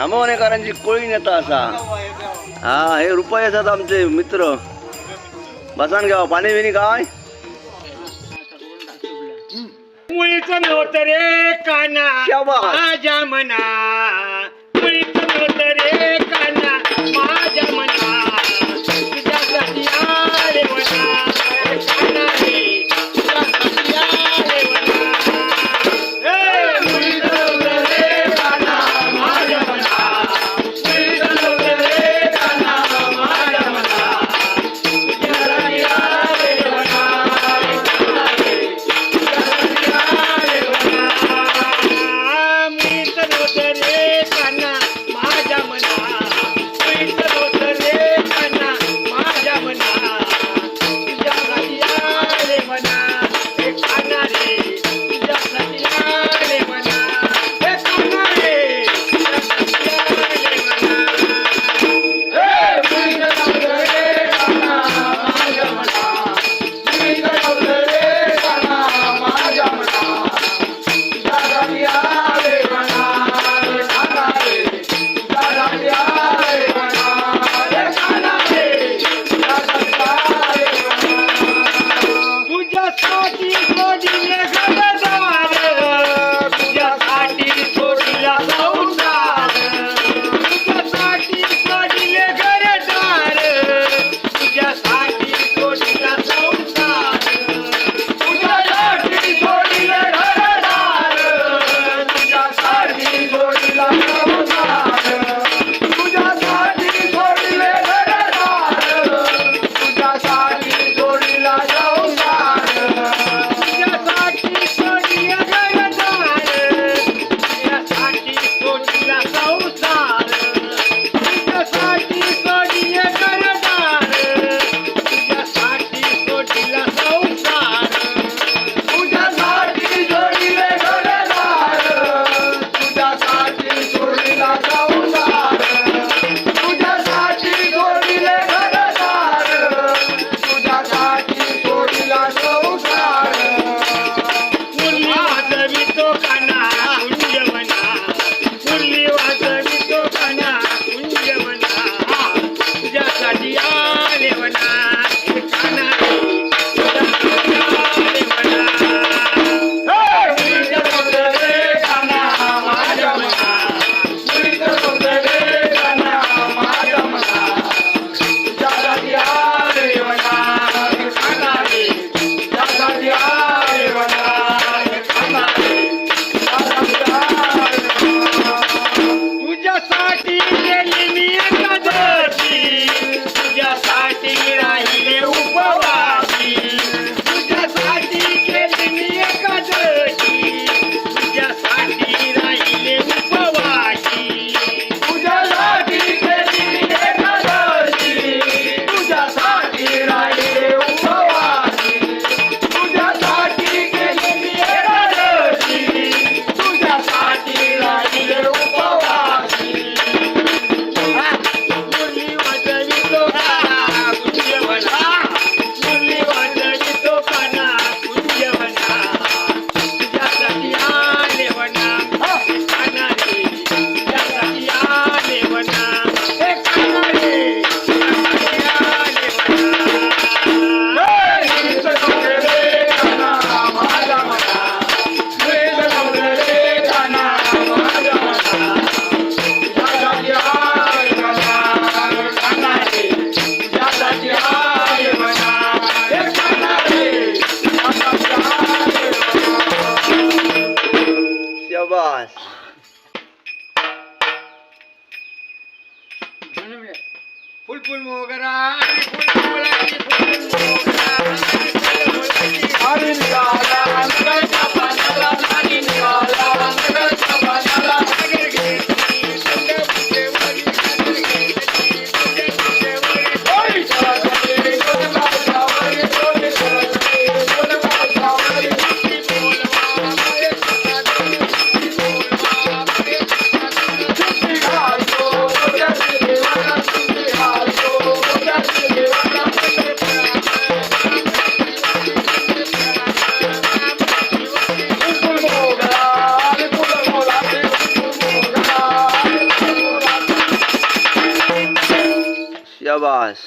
आंबवणेकरांची कोळी नेता असा हा हे रुपये असतात आमचे मित्र. बसान घ्यावा पाणी बिनी काय मुळीच नव्हतं रे काना शाबास. माझ्या मना, मुळीच नव्हतं रे काना माझ्या मना, तुझ्यासाठी आले वना काना रे, तुझ्यासाठी आले वना. हे मुळीच नव्हतं रे काना माझ्या मना, मुळीच नव्हतं रे काना माझ्या मना, तुझ्यासाठी आले वना काना रे, तुझ्यासाठी आले वना. मुळीच नव्हतं रे काना माझ्या मना, मुळीच नव्हतं रे काना माझ्या मना, तुझ्यासाठी आले वना हे काना रे, तुझ्यासाठी आले वना हे काना रे, तुझ्यासाठी आले वना. हे मुळीच नव्हतं रे काना माझ्या मना, मुळीच नव्हतं रे काना माझ्या मना, तुझ्यासाठी आले वना हे काना रे, तुझ्यासाठी आले वना हे काना रे, तुझ्यासाठी आले वना. तुझ्यासाठी सोडिले घरदार, तुझ्यासाठी सोडिला संसार, तुझ्यासाठी सोडिले घरदार, तुझ्यासाठी सोडिला संसार, तुझ्यासाठी सोडिले घरदार, तुझ्यासाठी सोडिला संसार, तुझ्यासाठी सोडिले घरदार, तुझ्यासाठी सोडिला संसार, तुझ्यासाठी सोडिले घरदार, तुझ्यासाठी सोडिला संसार, तुझ्यासाठी सोडिले घरदार, तुझ्यासाठी सोडिला संसार, तुझ्यासाठी सोडिले घरदार, तुझ्यासाठी सोडिला संसार, तुझ्यासाठी सोडिले घरदार, तुझ्यासाठी सोडिला संसार. मुरली वाजवितो काना कुंजवना, मुरली वाजवितो काना कुंजवना, तुझ्यासाठी आले वना हे काना रे, तुझ्यासाठी आले वना. हे मुळीच नव्हतं रे काना माझ्या मना, मुळीच नव्हतं रे काना माझ्या मना, तुझ्यासाठी आले वना हे काना रे, तुझ्यासाठी आले वना हे काना रे, तुझ्यासाठी आले वना. तुझ्यासाठी गेली मी एकादशी, तुझ्यासाठी राहिले उपवासी, तुझ्यासाठी गेली मी एकादशी, तुझ्यासाठी राहिले उपवासी, तुझ्यासाठी गेली मी एकादशी, तुझ्यासाठी राहिले उपवासी, तुझ्यासाठी गेली मी एकादशी, तुझ्यासाठी राहिले उपवासी. मुरली वाजवितो काना कुंजवना, मुरली वाजवितो काना कुंजवना, तुझ्यासाठी आले वना हे काना रे, तुझ्यासाठी आले वना हे काना रे, तुझ्यासाठी आले वना. मुळीच नव्हतं रे काना माझ्या मना, मुळीच नव्हतं रे काना माझ्या मना, तुझ्यासाठी आले वना हे काना रे, तुझ्यासाठी आले वना हे काना रे, तुझ्यासाठी आले वना. शाबास. फुलफुल मोगरा फुलफुल मोगरा हरी निघाला अंतरच्या पाण्याला, हरी निघाला अंतरच्या पाण्याला, सागर घेतली तुझ्या बुकेवरी, सागर घेतली तुझ्या बुकेवरी, होळी चढते डोंगरावरी, होळी चढते डोंगरावरी, बोलवा माये सखादून, बोलवा माये सखादून, सुट्टी घालतो तुझ्याची देवाला, सुट्टी घालतो तुझ्याची देवाला, शाबास